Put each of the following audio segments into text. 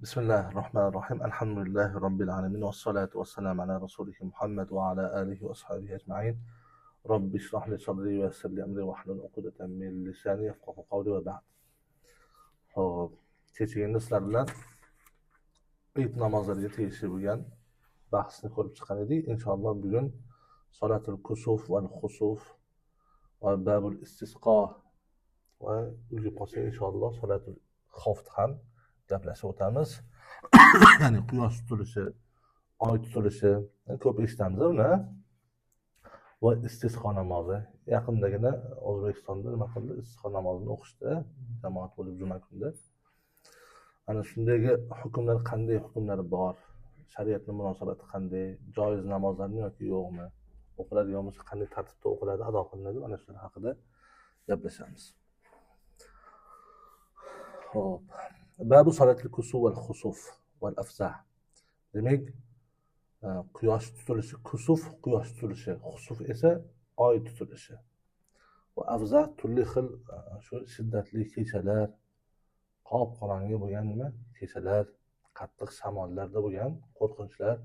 بسم الله الرحمن الرحيم الحمد لله رب العالمين والصلاة والسلام على رسوله محمد وعلى آله وأصحابه أجمعين رب اشرح لي صدري ويسر لي أمري واحلل عقدة من lisani yafqahu qawli va ba'd. Xo'p, kechagina sizlar bilan Eid namozlariga tegishli bo'lgan bahsni ko'rib chiqqan edik. Inshaalloh bugun salatul kusuf va khusuf va babul istisqo va ulgib qolsak inshaalloh salatul xavf ham gaplashib o'tamiz. Ya'ni quyosh tutilishi, oy tutilishi ko'p eshitamiz uni. Va istisqo namozi. Yaqindagina O'zbekistonda nima qildi? Istisqo namozini o'qishdi jamoat bo'lib juma kunida. Ana shundagi hukmlar qanday hukmlari bor? Shariatning munosabati qanday? Joiz namozlarmi yoki yo'qmi? O'qiladigan bo'lsa qanday tartibda o'qiladi, ado qilinadi? Ana shular haqida gaplashamiz. Xo'p. Babu salatil kusuf val khusuf val afzah. Demak, quyosh tutilishi, kusuf quyosh tutilishi, xusuf esa oy tutilishi. Va afzah turli xil shu shiddatli kechalar, qop qorong'i bo'lgan nima? Kechalar, qattiq shamollarda bo'lgan qo'rqinchlar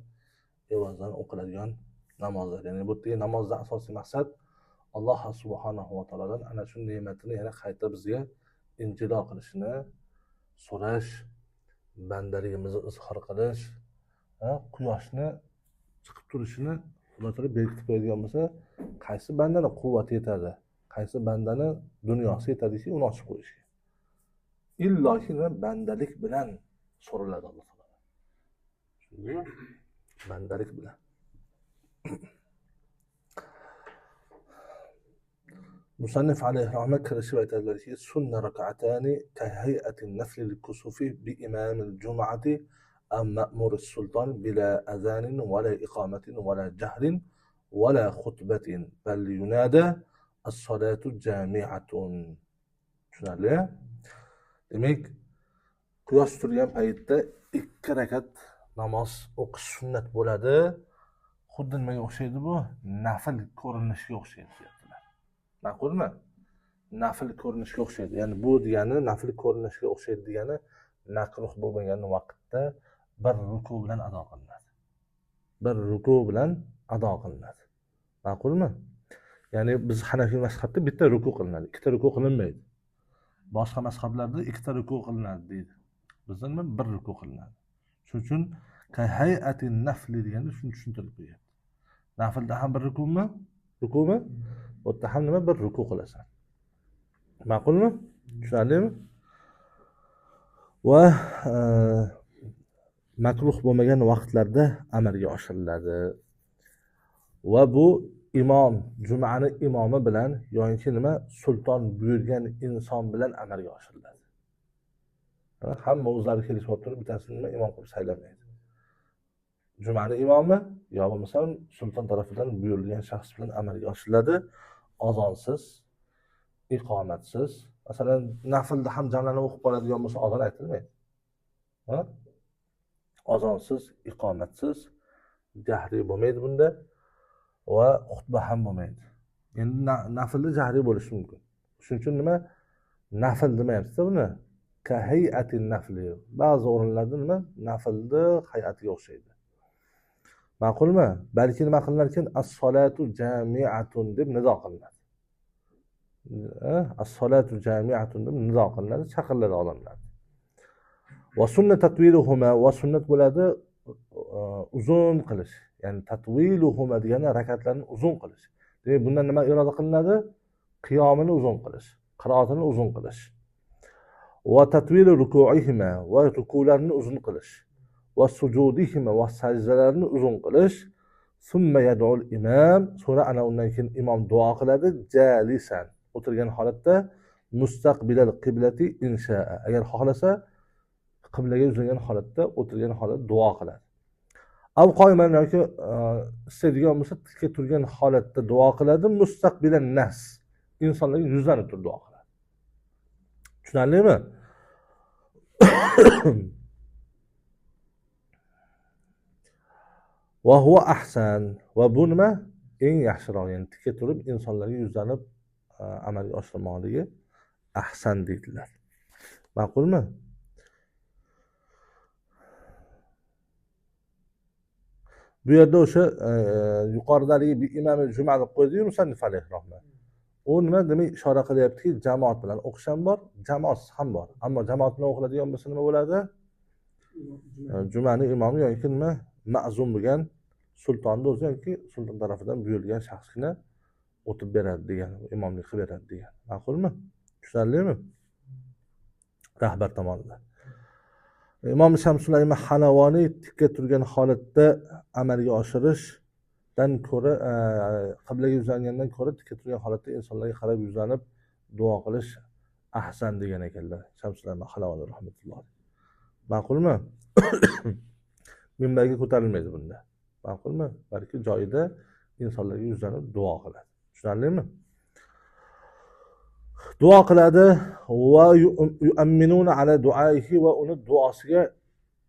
evazidan o'qiladigan namozlar. Ya'ni bu yerda namozda asosiy maqsad Alloh subhanahu va taolodan ana shu ne'matini yana qayta bizga injido qilishini so'rash, bandaligimizni izhor qilish, quyoshni chiqib turishini Alloh taolo belgitib qo'yadigan bo'lsa, qaysi bandani quvvati yetadi, qaysi bandani dunyosi yetadiki, uni ochib qo'yishga. Illoki bandalik bilan so'raladi Alloh taolo. Shunday bandalik bilan. Musannif alayhi rahmat kirishib aytadilarki, sunna rak'atani ka hay'atin nafli al-kusufi bi imam al-jum'ati am ma'mur as-sultan bila azanin wala iqamatin wala jahrin wala khutbatin bal yunada as-salatu jami'atun. Tushunarli? Demak, quyosh turgan paytda 2 rakat namoz o'qish sunnat bo'ladi. Xuddi nimaga o'xshaydi bu? Nafl ko'rinishga o'xshaydi deyaptilar. Ma'qulmi? Nafl ko'rinishga o'xshaydi. Ya'ni bu degani nafl ko'rinishga o'xshaydi degani makruh bo'lmagan vaqtda bir ruku bilan ado qilinadi. Bir ruku bilan ado qilinadi. Ma'qulmi? Ya'ni biz Hanafiy mazhabda bitta ruku qilinadi, 2ta ruku qilinmaydi. Boshqa mazhablarda 2ta ruku qilinadi deydi. Bizda nima? Bir ruku qilinadi. Shuning uchun hay'atin nafli deganda shuni tushuntirib qo'yapti. Naflda ham bir rukumi? Rukumi? Bu yerda ham nima? Bir ruku qilasan. Ma'qulmi? Tushunarlimi? Va makruh bo'lmagan vaqtlarda amalga oshiriladi. Va bu imom, jumani imomi bilan yoki nima? Sulton buyurgan inson bilan amalga oshiriladi. Hamma o'zlari kelishib o'tirib bittasini nima imom qilib saylamaydi. Jumani imomi yo bo'lmasa sulton tarafidan buyurilgan shaxs bilan amalga oshiriladi. Azonsiz, iqomatsiz. Masalan, naflda ham jamlanib o'qib qoladigan bo'lsa, azon aytilmaydi. Azonsiz, iqomatsiz, jahriy bo'lmaydi bunda va xutba ham bo'lmaydi. Endi naflda jahriy bo'lishi mumkin. Shuning uchun nima? Nafl demayapti buni. Ka hay'atin nafli. Ba'zi o'rinlarda nima? Naflda hay'atiga o'xshaydi. Ma'qulmi? Balki nima qilinar ekan? As-solatu jami'atun deb nizo qilinadi. As-solatu jami'atun deb nizo qilinadi, chaqiriladi odamlar. Va sunnat tatwiluhuma, va sunnat bo'ladi uzun qilish. Ya'ni tatwiluhuma degani rakatlarni uzun qilish. Demak, bundan nima iroda qilinadi? Qiyomini uzun qilish, qiroatini uzun qilish. Va tatwilu ruku'ihima, va ruku'larni uzun qilish. Va sujudihima, va sajdalarni uzun qilish. Summa yad'ul imam, sonra ana undan keyin imom duo qiladi jalisan, o'tirgan holatda, mustaqbilal qiblati insha'a. Agar xohlasa qiblaga yuzlangan holatda, o'tirgan holatda duo qiladi. Av qoiman yoki istaydigan bo'lsa tikka turgan holatda duo qiladi, mustaqbilan nas. Insonlarga yuzlanib turib duo qiladi. Tushunarlimi? Va huwa ahsan. Va bu nima? Eng yaxshiroq, ya'ni tikka turib insonlarga yuzlanib amalga oshirmoqligi ahsan deydilar. Ma'qulmi? Bu yerda o'sha yuqoridagi bir imom juma deb qo'ydi-yu musannif alayhi rahmat. U nima demak ishora qilyaptiki, jamoat bilan o'qish ham bor, jamoatsiz ham bor. Ammo jamoat bilan o'qiladigan bo'lsa nima bo'ladi? Jumani imomi yoki nima ma'zum bo'lgan sultonni o'zi yoki sulton tarafidan buyurilgan shaxsgina o'tib beradi degan, imomlik qilib beradi degan. Ma'qulmi? Tushunarlimi? Rahbar tomonidan. Imom Shamsulayma Halavoniy tikka turgan holatda amalga oshirishdan ko'ra, qiblaga yuzlangandan ko'ra tikka turgan holatda insonlarga qarab yuzlanib duo qilish ahsan degan ekanlar. Shamsulayma Halavoniy rahmatulloh. Ma'qulmi? Minbarga ko'tarilmaydi bunda. Ma'qulmi? Balki joyida insonlarga yuzlanib duo qiladi. Tushunarlimi? Duo qiladi va yu'minuna ala duaihi va uni duosiga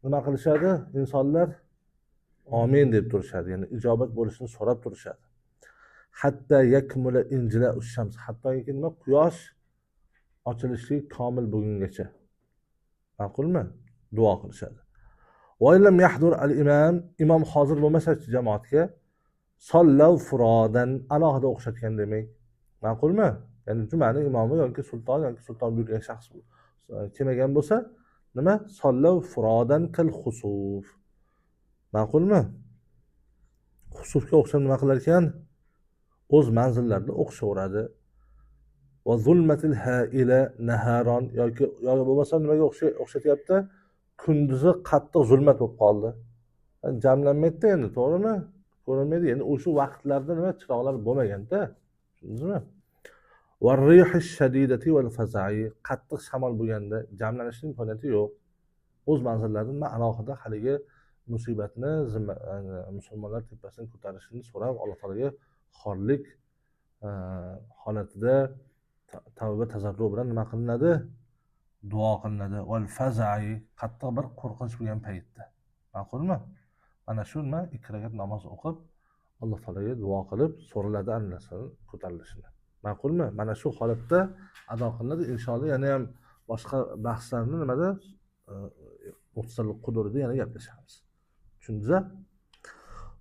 nima qilishadi? Insonlar amin deb turishadi, ya'ni ijobat bo'lishini so'rab turishadi. Hatta yakmula injila ush-shams, hattoki nima quyosh ochilishi komil bo'lgungacha. Ma'qulmi? Duo qilishadi. Va illam yahdur al-imam, imom hozir bo'lmasa-chi jamoatga sollav furodan, alohida o'xshatgan demak. Ma'qulmi? Ya'ni jumani imomi yoki sulton buyurgan shaxs kelmagan bo'lsa, nima? Sollav furodan kal xusuf. Ma'qulmi? Xusufga o'xshab nima qilar ekan? O'z manzillarida o'qishaveradi. Va zulmatil haila naharon yoki bo'lmasa nimaga o'xshatyapti? Kunduzi qattiq zulmat bo'lib qoldi. Jamlanmaydi endi, to'g'rimi? Ko'rinmaydi. Endi o'sha vaqtlarda nima chiroqlar bo'lmaganda. Tushundingizmi? Va rihish shadidati wal faza'i, qattiq shamol bo'lganda jamlanishning imkoniyati yo'q. O'z manzillaridan alohida haligi musibatni musulmonlar tepasidan ko'tarishini so'rab, Alloh taolaga xorlik holatida tavba tazarru bilan nima qilinadi? Duo qilinadi. Val faza'i, qattiq bir qo'rqinch bo'lgan paytda. Ma'qulmi? Mana shu nima 2 rakat namoz o'qib, Alloh taolaga duo qilib so'raladi annarsani ko'tarilishini. Ma'qulmi? Mana shu holatda ado qilinadi. Inshaalloh yana ham boshqa bahslarni nimada muhtasarlik qudurida yana gaplashamiz. Tushundingizmi?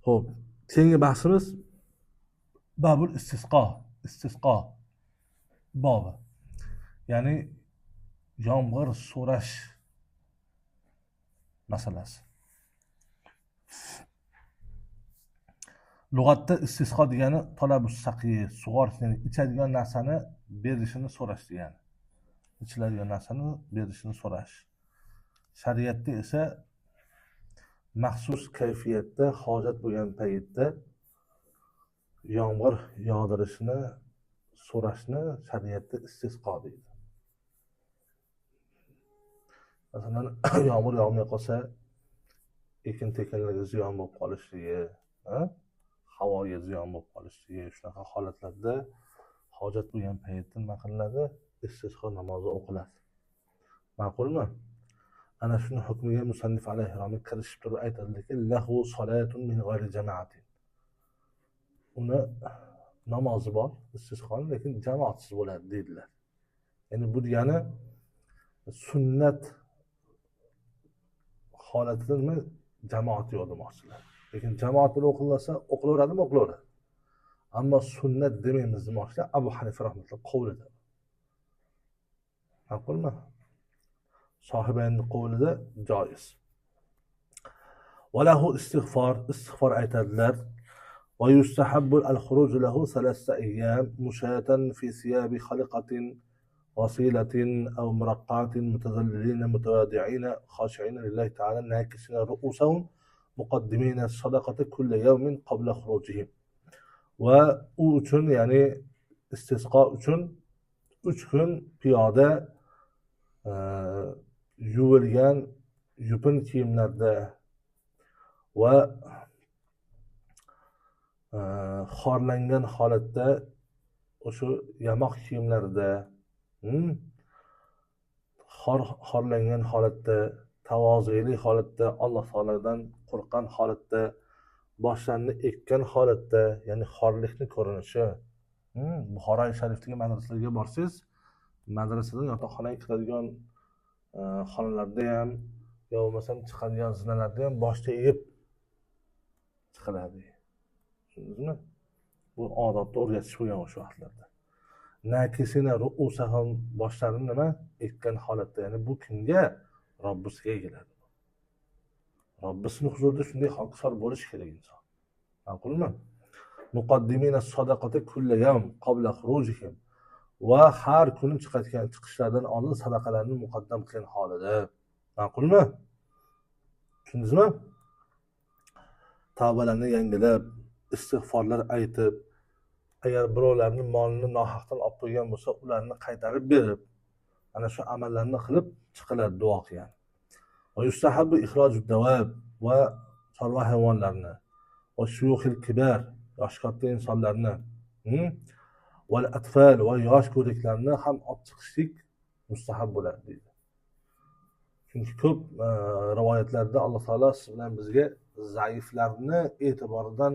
Xo'p, keyingi bahsimiz babul istisqo bobi. Ya'ni yomg'ir so'rash masalasi. Lug'atda istisqo degani talabus saqiy, sug'orish, ya'ni ichadigan narsani berishini so'rash degani. Ichiladigan narsani berishini so'rash. Shariatda esa maxsus kayfiyatda hojat bo'lgan paytda yomg'ir yog'dirishini so'rashni shariatda istisqo deydi. Masalan, yomg'ir yog'may qolsa, ekin-tekinlarga ziyon bo'lib qolishligi, havoga ziyon bo'lib qolishligi, shunaqa holatlarda hojat bo'lgan paytda nima qilinadi? Istisqo namozi o'qiladi. Ma'qulmi? Ana shuni hukmiga musannif alayhi rahmat kirishib turib aytadiki, lahu solatun min g'ayri jama'atin. Uni namozi bor, istisqo, lekin jamoatsiz bo'ladi deydilar. Ya'ni bu degani sunnat holatida nima jamoat yo'q demoqchilar. Lekin jamoat bilan o'qilsa, o'qilaveradimi? O'qilaveradi. Ammo sunnat demaymiz demoqchilar Abu Hanifa rahmatulloh qavlida. Ma'qulmi? Sohibayning qavlida joiz. Va lahu istig'for aytadilar. Va yustahabbu al-khuruj lahu 3 ayyam mushatan fi siyabi khaliqatin وصيلة أو مرقعة متذللين متواضعين خاشعين لله تعالى ناكسين رؤوسهم مقدمين الصدقة كل يوم قبل خروجهم. وأوتن يعني استسقاء أوتن 3 kun piyoda yuvilgan yupun kiyimlarda va xorlangan holatda o'sha yamoq kiyimlarda xorlangan holatda, tavozeli holatda, Alloh taoladan qo'rqqan holatda, boshlarini ekkan holatda, ya'ni xorlikni ko'rinishi. Buxoroy sharifdagi madrasalarga borsangiz, madrasadan yotoqxonaga kiradigan xonalarda ham, yo bo'lmasam chiqadigan zinalarda ham boshda egib chiqiladi. Tushundingizmi? Bu odobni o'rgatish bo'lgan o'sha vaqtlarda. Nakisina ru'usahum boshlarini nima? Ekkan holatda, ya'ni bu kimga? Robbisiga keladi. Robbisini huzurida shunday xokisor bo'lish kerak inson. Ma'qulmi? Muqaddimina sadaqati kulli yawm qabla khurujihim. Va har kuni chiqishlaridan oldin sadaqalarni muqaddam qilgan holida. Ma'qulmi? Tushundingizmi? Tavbalarni yangilab, istig'forlar aytib, agar birovlarning molini nohaqdan olib qo'ygan bo'lsa, ularni qaytarib berib, ana shu amallarni qilib chiqiladi duo qilgan. Va yustahabbu ikhrojud dawab va chorva hayvonlarni va shuyukhil kibar, yosh katta insonlarni, val atfal va yosh ko'riklarni ham olib chiqishlik mustahab bo'ladi deydi. Chunki ko'p rivoyatlarda Alloh taolo siz bilan bizga zaiflarni e'tiboridan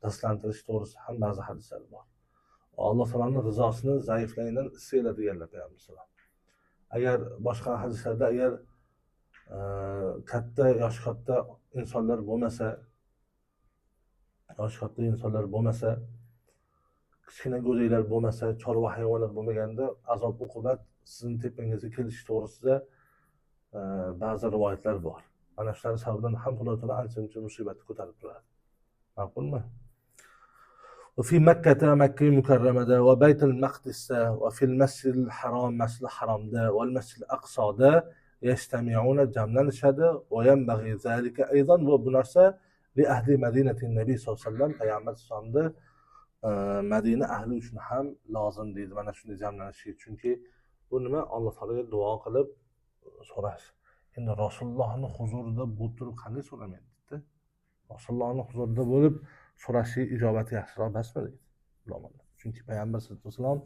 daslantirish to'g'risida ham ba'zi hadislar bor. Alloh taoloning rizosini zaiflardan istaydi deganlar Payg'ambar sollallohu alayhi vasallam. Agar boshqa hadislarda agar yosh katta insonlar bo'lmasa, kichkina go'daklar bo'lmasa, chorva hayvonlar bo'lmaganda azob uqubat sizning tepangizga kelishi to'g'risida ba'zi rivoyatlar bor. Ana shular sababidan ham Xudo taolo ancha musibatni ko'tarib turadi. Ma'qulmi? وفي مكة مكة مكرمة ده وبيت المقدس ده وفي المسجد الحرام مسجد الحرام ده والمسجد الأقصى ده يجتمعون جملا شده وينبغي ذلك أيضا وبنرسى لأهل مدينة النبي صلى الله عليه وسلم Peygamber sallallahu Madina ahli uchun ham lozim deydi mana shunday jamlanishiga. Chunki bu nima? Alloh taologa duo qilib so'rash. Endi Rasulullohning huzurida bo'lib turib qanday so'ramaydi? Rasulullohning huzurida bo'lib so'rashi ijobati yaxshiroq emasmi deydi ulamolar. Chunki Payg'ambar sollallohu alayhi vasallam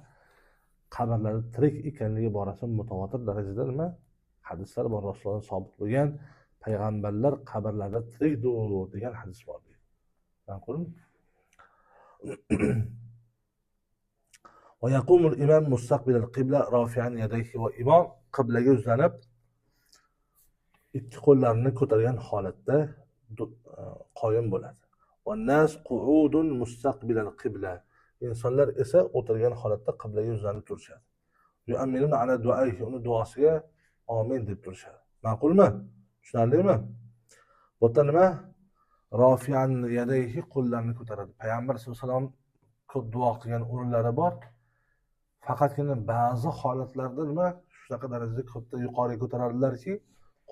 qabrlarda tirik ekanligi borasida mutawatir darajada nima? Hadislar bor, Rasululloh sobit bo'lgan, payg'ambarlar qabrlarda tirikdir degan hadis bor deydi. Ma'qulmi? ويقوم الإمام مستقبل القبلة رافعا يديه وإمام qiblaga yuzlanib ikki qo'llarini ko'targan holatda qoyim bo'ladi. والناس قعود مستقبل القبلة insonlar esa o'tirgan holatda qiblaga yuzlanib turishadi. yu'minun ala du'aihi uni duosiga amin deb turishadi. Ma'qulmi? Tushunarlimi? Bu yerda nima? Rafi'an yadayhi qo'llarini ko'taradi. Payg'ambar sollallohu alayhi vasallam ko'p duo qilgan o'rinlari bor. Faqatgina ba'zi holatlarda nima? Shunaqa darajada ko'pda yuqoriga ko'taradilarki,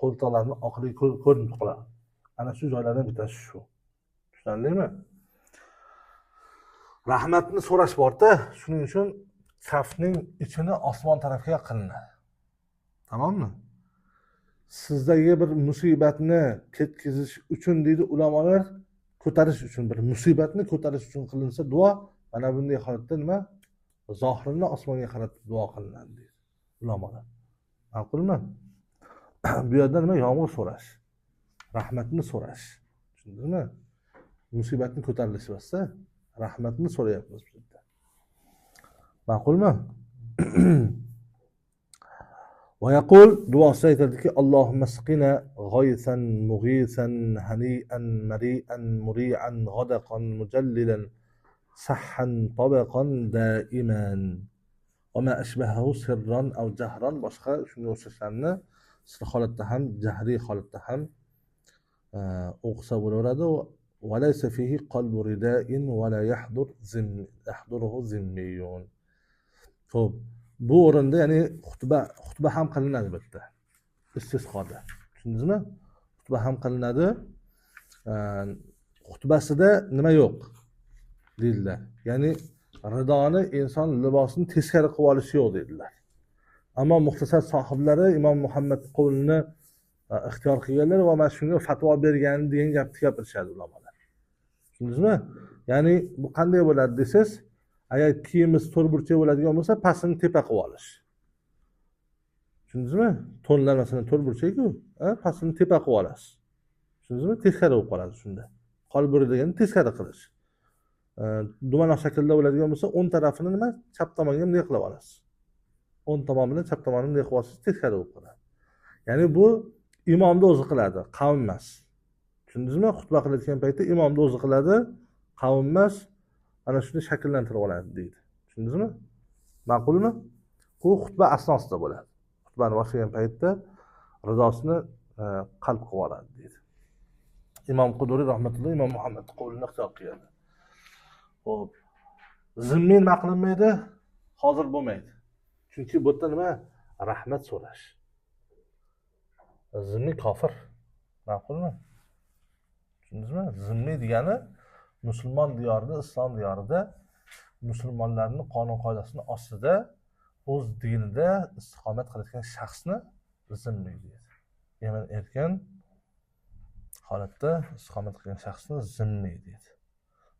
qo'ltoqlarni oqligi ko'rinib qoladi. Ana shu joylardan bittasi shu. Tushunarlimi? Rahmatni so'rash borda, shuning uchun kafning ichini osmon tarafga qilinadi. Tamommi? Sizdagi bir musibatni ketkizish uchun deydi ulamolar, ko'tarish uchun, bir musibatni ko'tarish uchun qilinsa duo, mana bunday holatda nima? Zohirini osmonga qaratib duo qilinadi deydi ulamolar. Ma'qulmi? Bu yerda nima? Yomg'ir so'rash, rahmatni so'rash. Tushundingizmi? Musibatni ko'tarilishi emasda, rahmatni so'rayapmiz bu yerda. Ma'qulmi? ويقول دعاء سيدك اللهم اسقنا غيثا مغيثا هنيئا مريئا مريعا غدقا مجللا صحا طبقا دائما وما أشبهه سرا أو جهرا boshqa shunga o'xshashlarni sir holatda ham jahriy holatda ham o'qisa bo'laveradi. وليس فيه قلب رداء ولا يحضره ذمي. Xo'p, bu o'rinda ya'ni xutba ham qilinadi bu yerda. Istisqoda. Tushundingizmi? Xutba ham qilinadi. Xutbasida nima yo'q deydilar. Ya'ni ridoni inson libosini teskari qilib olishi yo'q deydilar. Ammo muxtasar sohiblari Imom Muhammad qovlini ixtiyor qilganlar va mana shunga fatvo bergan degan gapni gapirishadi ulamolar. Tushundingizmi? Ya'ni bu qanday bo'ladi desiz, agar kiyimiz to'rtburchak bo'ladigan bo'lsa, pastini tepa qilib olish. Tushundingizmi? Tonlar masalan to'rtburchak-ku, pastini tepa qilib olasiz. Tushundingizmi? Teskari bo'lib qoladi shunda. Qolburi degani teskari qilish. Dumaloq shaklda bo'ladigan bo'lsa, o'ng tarafini nima? Chap tomonga bunday qilib olasiz. O'ng tomon bilan chap tomonni bunday qilib olsangiz teskari bo'lib qoladi. Ya'ni bu imomni o'zi qiladi, qavm emas. Tushundingizmi? Xutba qilayotgan paytda imomni o'zi qiladi, qavm emas, ana shuni shakllantirib oladi deydi. Tushundingizmi? Ma'qulmi? Bu xutba asnosida bo'ladi. Xutbani boshlagan paytda ridosini qalb qilib oladi deydi. Imom Quduriy rahmatulloh Imom Muhammad qavlini ixtiyor qiladi. Xo'p. Zimmiy nima qilinmaydi? Hozir bo'lmaydi. Chunki bu yerda nima? Rahmat so'rash. Zimmiy kofir. Ma'qulmi? Tushundingizmi? Zimmiy degani musulmon diyorida, islom diyorida musulmonlarning qonun qoidasini ostida o'z dinida istiqomat qilayotgan shaxsni zimmiy deydi. Ya'ni erkin holatda istiqomat qilgan shaxsni zimmiy deydi.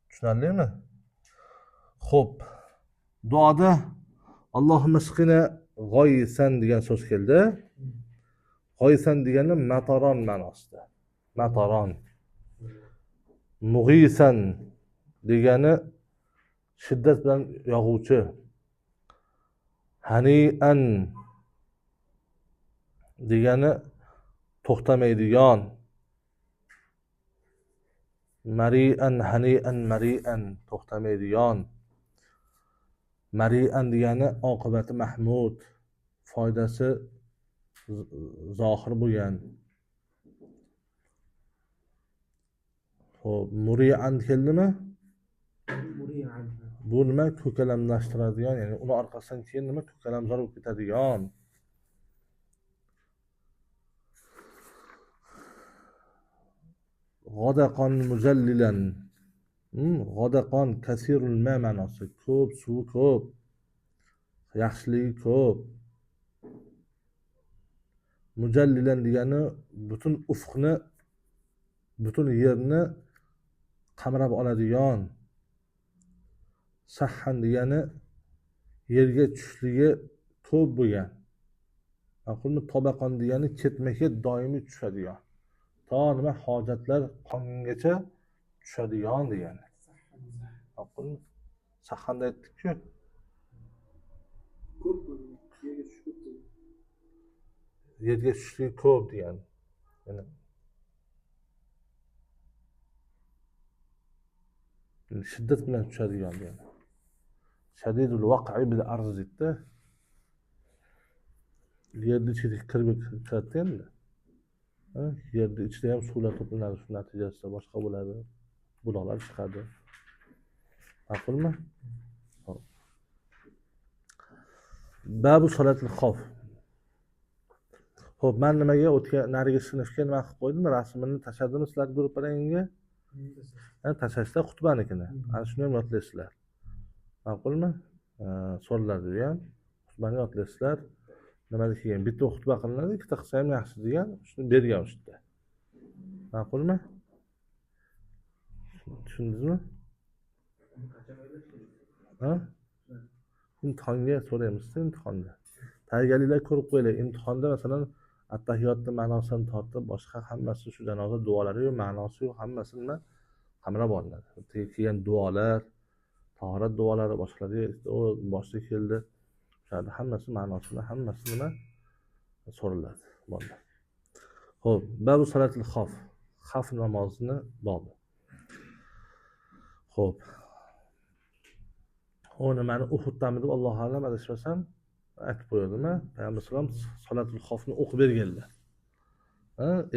Tushunarlimi? Xo'p. Duoda Allohumma shqina g'oyisan degan so'z keldi. G'oyisan degani mataron ma'nosida. Mataron. Mug'isan degani shiddat bilan yog'uvchi. Hani'an degani to'xtamaydigan. Mari'an, hani'an, mari'an to'xtamaydigan. Mari'an degani oqibati mahmud, foydasi zohir bo'lgan. Xo'p, muri'an keldimi? Muri'an. Bu nima? Ko'kalamlashtiradigan, ya'ni uni orqasidan keyin nima? Ko'kalamzor bo'lib ketadigan. G'adaqon mujallilan. G'adaqon kasirul ma ma'nosi. Ko'p, suvi ko'p. Yaxshiligi ko'p. Mujallilan degani butun ufqni, butun yerni qamrab oladigan. Sahhan degani yerga tushishligi ko'p bo'lgan. Ma'qulmi? Tabaqon degani ketma-ket doimiy tushadigan. To nima hojatlar qongacha tushadigan degani. Ma'qulmi? Sahhanda aytdik-ku. Ko'p yerga tushib yerga tushishligi ko'p degani. Yani shiddat bilan tushadigan degani. Shadidul waq'i bil arz deydi. Yerni ichiga kirib kiradi endi. Yerni ichida ham suvlar to'planadi, shu natijasida boshqa bo'ladi. Buloqlar chiqadi. Ma'qulmi? Xo'p. Babu salatul xof. Xo'p, men nimaga o'tgan narigi sinfga nima qilib qo'ydim? Rasmini tashladimmi sizlar guruhlarga? Tashlashda xutbanikini. Ana shuni ham yodlaysizlar. Ma'qulmi? So'raladi ham. Xutbani yodlaysizlar. Nima degan? Bitta xutba qilinadi, ikkita qilsa ham yaxshi degan, shuni bergan o'shda. Ma'qulmi? Tushundingizmi? Ha? Imtihonga so'raymiz, imtihonda. Tayyorgarliklar ko'rib qo'yinglar. Imtihonda masalan at-tahiyotni ma'nosini tortib, boshqa hammasi shu janoza duolari yo'q, ma'nosi yo'q, hammasini nima qamrab olinadi. Kelgan duolar, tahorat duolari boshqalarga boshda keldi. Shularni hammasi ma'nosini, hammasi nima so'raladi. Bo'ldi. Xo'p, babu salatul xof. Xavf namozini bobi. Xo'p. O nimani Uhuddan deb Alloh alam adashmasam aytib qo'yadimi? Payg'ambar sollallohu alayhi vasallam salatul xofni o'qib berganlar.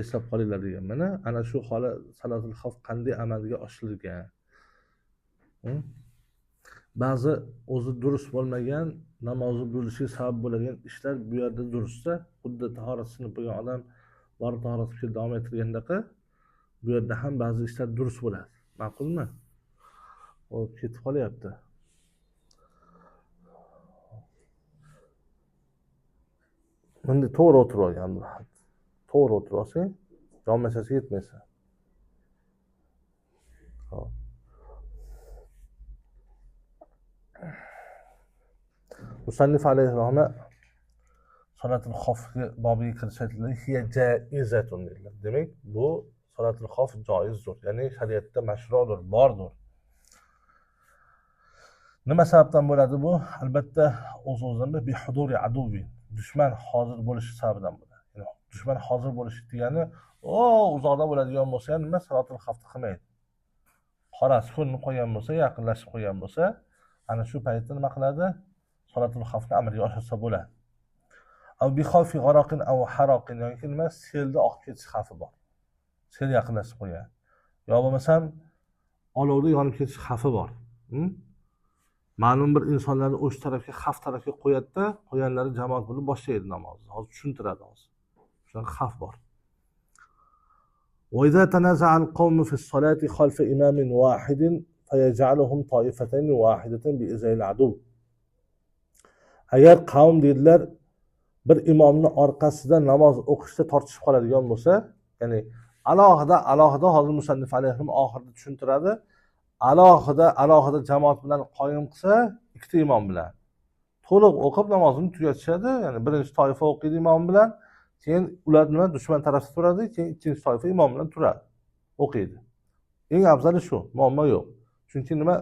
Eslab qolinglar degan. Mana ana shu holat salatul xof qanday amalga oshirilgan. Ba'zi o'zi durust bo'lmagan namozni buzilishiga sabab bo'lgan ishlar bu yerda durustsa, xuddi tahorat sinib bo'lgan odam borib tahorat qilib davom ettirgandaqa bu yerda ham ba'zi ishlar durust bo'ladi. Ma'qulmi? O ketib qolyapti. Endi to'g'ri o'tirib olgan bu. To'g'ri o'tirib olsang, yonmashasiga yetmaysan. Xo'p. Musannif alayhi rahma salatul xofga bobiga kirishadilar. Hiya jaizatun dedilar. Demak, bu salatul xof joizdir. Ya'ni shariatda mashru'dir, bordir. Nima sababdan bo'ladi bu? Albatta o'z-o'zidan bi huduri aduvi, dushman hozir bo'lishi sababidan bo'ladi. Ya'ni Dushman hozir bo'lish degani, uzoqda bo'ladigan bo'lsa ham nima salotul xavfni qilmaydi. Xoras qo'lni qo'ygan bo'lsa, yaqinlashib qo'ygan bo'lsa, ana shu paytda nima qiladi? Salotul xavfni amalga oshirsa bo'ladi. Aw bi xavfi g'araqin aw haraqin yoki nima selda oqib ketish xavfi bor. Sel yaqinlashib qo'ygan. Yo bo'lmasam olovda yonib ketish xavfi bor. Ma'lum bir insonlarni o'sha tarafga, xavf tarafga qo'yadi-da, qo'yanlari jamoat bo'lib boshlaydi namozni. Hozir tushuntiradi hozir. Shunaqa xavf bor. وإذا تنازع القوم في الصلاة خلف إمام واحد فيجعلهم طائفتين واحدة بإزاء العدو. Agar qavm dedilar bir imomning orqasida namoz o'qishda tortishib qoladigan bo'lsa, ya'ni alohida hozir musannif alayhim oxirida tushuntiradi. Alohida jamoat bilan qoyim qilsa, ikkita imom bilan to'liq o'qib namozini tugatishadi. Ya'ni birinchi toifa o'qiydi imom bilan, keyin ular nima dushman tarafda turadi, keyin ikkinchi toifa imom bilan turadi, o'qiydi. Eng afzali shu, muammo yo'q. Chunki nima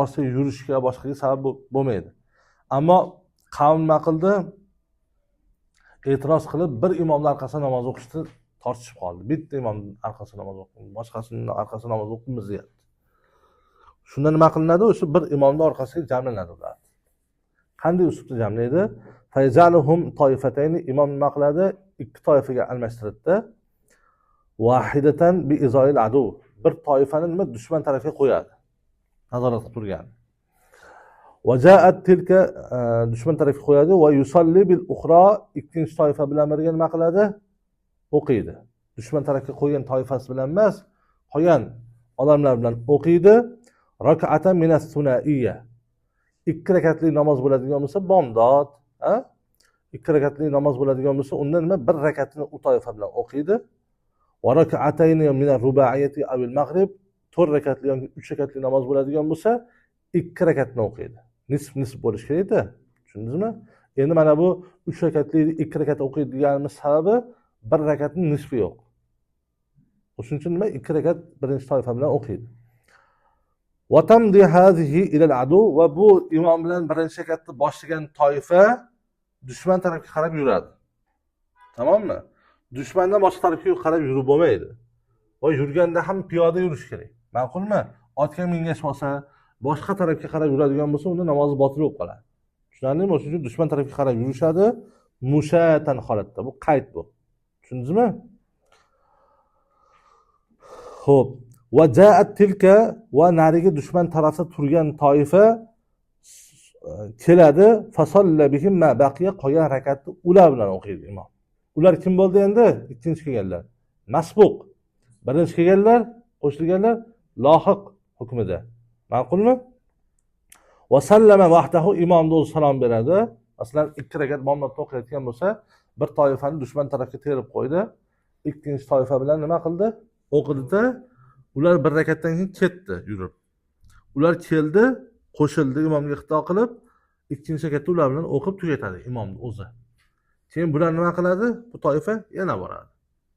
orsiga yurishga, boshqaga sabab bo'lmaydi. Ammo qavm nima qildi? E'tiroz qilib bir imomning orqasida namoz o'qishni tortishib qoldi. Bitta imomning orqasida namoz o'qiymiz, boshqasining orqasida namoz o'qiymiz deyapti. Shunda nima qilinadi? O'sha bir imomning orqasiga jamlanadi ular. Qanday usulda jamlaydi? Fayzaluhum toifatayn, imom nima qiladi? Ikki toifaga almashtiradi. Wahidatan bi izoil adu. Bir toifani nima dushman tarafga qo'yadi. Nazorat qilib turgan. Vaja'at tilka dushman tarafga qo'yadi va yusalli bil ukhra, ikkinchi toifa bilan birga nima qiladi? O'qiydi. Dushman tarafga qo'ygan toifasi bilan emas, qolgan odamlar bilan o'qiydi. Rak'atan min as-sunaiya. 2 rakatli namoz bo'ladigan bo'lsa, bomdod, ikki rakatli namoz bo'ladigan bo'lsa, unda nima bir rakatini u toifa bilan o'qiydi. Va rak'atayn min ar-rubaiyati aw al-maghrib, 4 rakatli yoki 3 rakatli namoz bo'ladigan bo'lsa, 2 rakatni o'qiydi. Nisf bo'lish kerak-da. Tushundingizmi? Endi mana bu 3 rakatli 2 rakat o'qiydi deganimiz sababi bir rakatning nisfi yo'q. O'shuning uchun nima 2 rakat birinchi toifa bilan o'qiydi. Va tamdi hazihi ila al-adu, va bu imom bilan birinchi rakatni boshlagan toifa dushman tarafga qarab yuradi. Tamommi? Dushmandan boshqa tarafga qarab yurib bo'lmaydi. Va yurganda ham piyoda yurish kerak. Ma'qulmi? Otga mingash bo'lsa, boshqa tarafga qarab yuradigan bo'lsa, unda namozi botil bo'lib qoladi. Tushundingizmi? O'shuning uchun dushman tarafga qarab yurishadi, mushatan holatda. Bu qayd bu. Tushundingizmi? Xo'p. Va ja'at tilka, va nariga dushman tarafda turgan toifa keladi, fasalla bihim ma baqiya, qolgan rakatni ular bilan o'qiydi imom. Ular kim bo'ldi endi? Ikkinchi kelganlar. Masbuq. Birinchi kelganlar, qo'shilganlar lohiq hukmida. Ma'qulmi? Va sallama vahdahu, imomga o'zi salom beradi. Masalan, 2 rakat bomdod o'qiyotgan bo'lsa, bir toifani dushman tarafga terib qo'ydi. Ikkinchi toifa bilan nima qildi? O'qidi-da, ular bir rakatdan keyin ketdi yurib. Ular keldi, qo'shildi imomga xitob qilib, ikkinchi rakatda ular bilan o'qib tugatadi imomning o'zi. Keyin bular nima qiladi? Bu toifa yana boradi.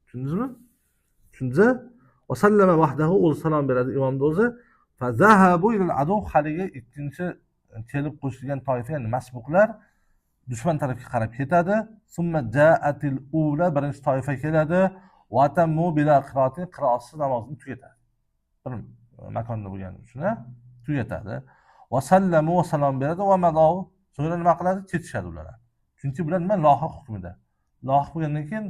Tushundingizmi? Shunda va sallama vahdahu, o'zi salom beradi imomning o'zi. Fa zahabu ila al-adu, haliga ikkinchi kelib qo'shilgan toifa, ya'ni masbuqlar dushman tarafga qarab ketadi. Summa ja'atil ula, birinchi toifa keladi. Va tammu bila qira'atin, qira'atsiz namozni tugatadi. Bir makonda bo'lgani uchun tugatadi. Va sallamu, va salom beradi. Va madav, so'ngra nima qiladi? Ketishadi ular. Chunki bular nima lohiq hukmida. Lohiq bo'lgandan keyin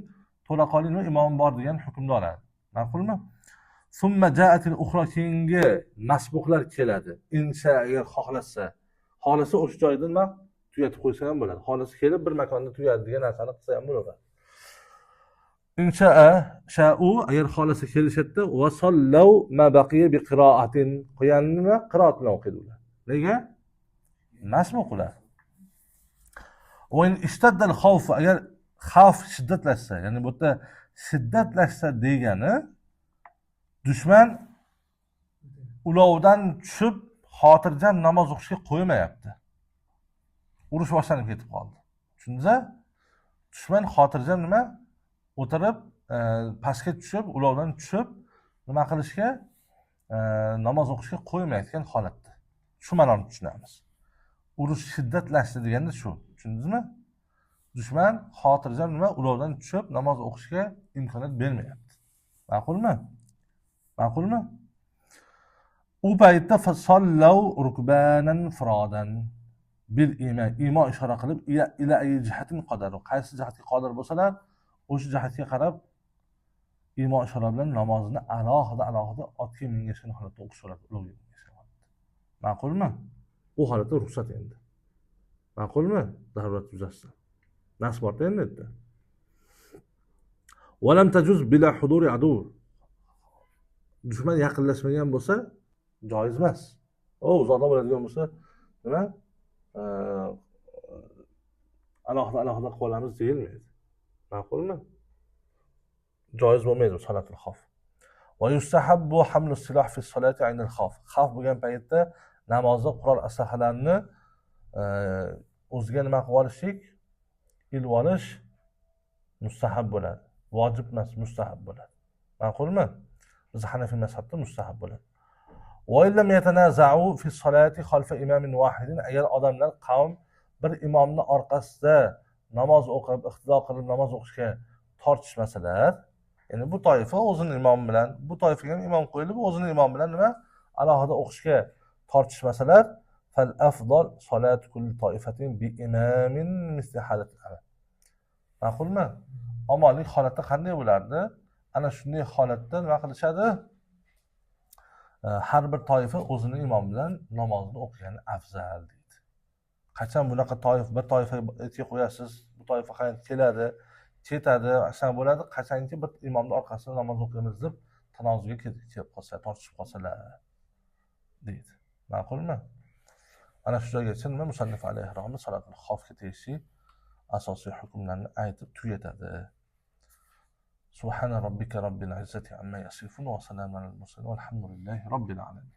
to'laqonli nima imom bor degan hukmni oladi. Ma'qulmi? Summa ja'atil ukhra, keyingi masbuqlar keladi. Insha agar xohlasa o'sha joyda nima tugatib qo'ysa ham bo'ladi. Xohlasa kelib bir makonda tugatadi degan narsani qilsa ham bo'ladi. Sha'u, agar xohlasa kelishadi, va sallaw ma baqiya bi qira'atin, qo'yanini qiroat bilan o'qiydi ular. Nega? Masbuqlar. Va in ishtadda al-xavf, agar xavf shiddatlashsa, ya'ni bu yerda shiddatlashsa degani dushman ulovdan tushib xotirjam namoz o'qishga qo'ymayapti. Urush boshlanib ketib qoldi. Tushundingizmi? Dushman xotirjam nima o'tirib, pastga tushib, ulovdan tushib nima qilishga, namoz o'qishga qo'ymayotgan holatda. Shu ma'noni tushunamiz. Urush shiddatlashdi deganda shu. Tushundingizmi? dushman xotirjam nima ulovdan tushib namoz o'qishga imkoniyat bermayapti. Ma'qulmi? Ma'qulmi? U paytda fasallaw rukbanan furodan bil iymon ishora qilib ila ay jihatin qadaru, qaysi jihatga qodir bo'lsalar o'sha jihatga qarab iymon ishora bilan namozni alohida otga mingashgan holatda o'qishadi, ulovga mingashgan holatda. Ma'qulmi? Bu holatda ruxsat endi. Ma'qulmi? Zarurat yuzasidan. Nas borda endi. Walam tajuz bila huduri adu. Dushman yaqinlashmagan bo'lsa joiz emas. Uzoqda bo'ladigan bo'lsa nima? Alohida qolamiz deyilmaydi. Ma'qulmi? Joiz bo'lmaydi salatul xavf. Va yustahabbu hamlu silah fi solati aynal xavf. Xavf bo'lgan paytda namozda qurol aslahalarni o'ziga nima qilib olishlik, ilib olish mustahab bo'ladi. Vojib emas, mustahab bo'ladi. Ma'qulmi? Biz Hanafiy mazhabda mustahab bo'ladi. Va illam yatanaza'u fi solati xalfa imamin wahidin, agar odamlar qavm bir imomni orqasida namoz o'qib, iqtido qilib namoz o'qishga tortishmasalar, ya'ni bu toifa o'zining imomi bilan, bu toifaga ham imom qo'yilib, o'zining imomi bilan nima alohida o'qishga tortishmasalar, fal afdal solatu kulli toifatin bi imamin misli halatil amal. Ma'qulmi? Omonlik holatda qanday bo'lardi? Ana shunday holatda nima qilishadi? Har bir toifa o'zining imomi bilan namozni o'qigani afzal deydi. Qachon bunaqa bir toifa etga qo'yasiz, bu toifa qayerga keladi, ketadi, ashan bo'ladi, qachonki bir imomning orqasida namoz o'qiymiz deb tanozulga kelib qolsa, tortishib qolsalar deydi. Ma'qulmi? Ana shu joygacha nima musannif alayhi rahmat salatul xavfga tegishli asosiy hukmlarni aytib tugatadi. Subhana robbika robbil izzati amma yasifun va salamun alal mursalin valhamdulillahi robbil alamin.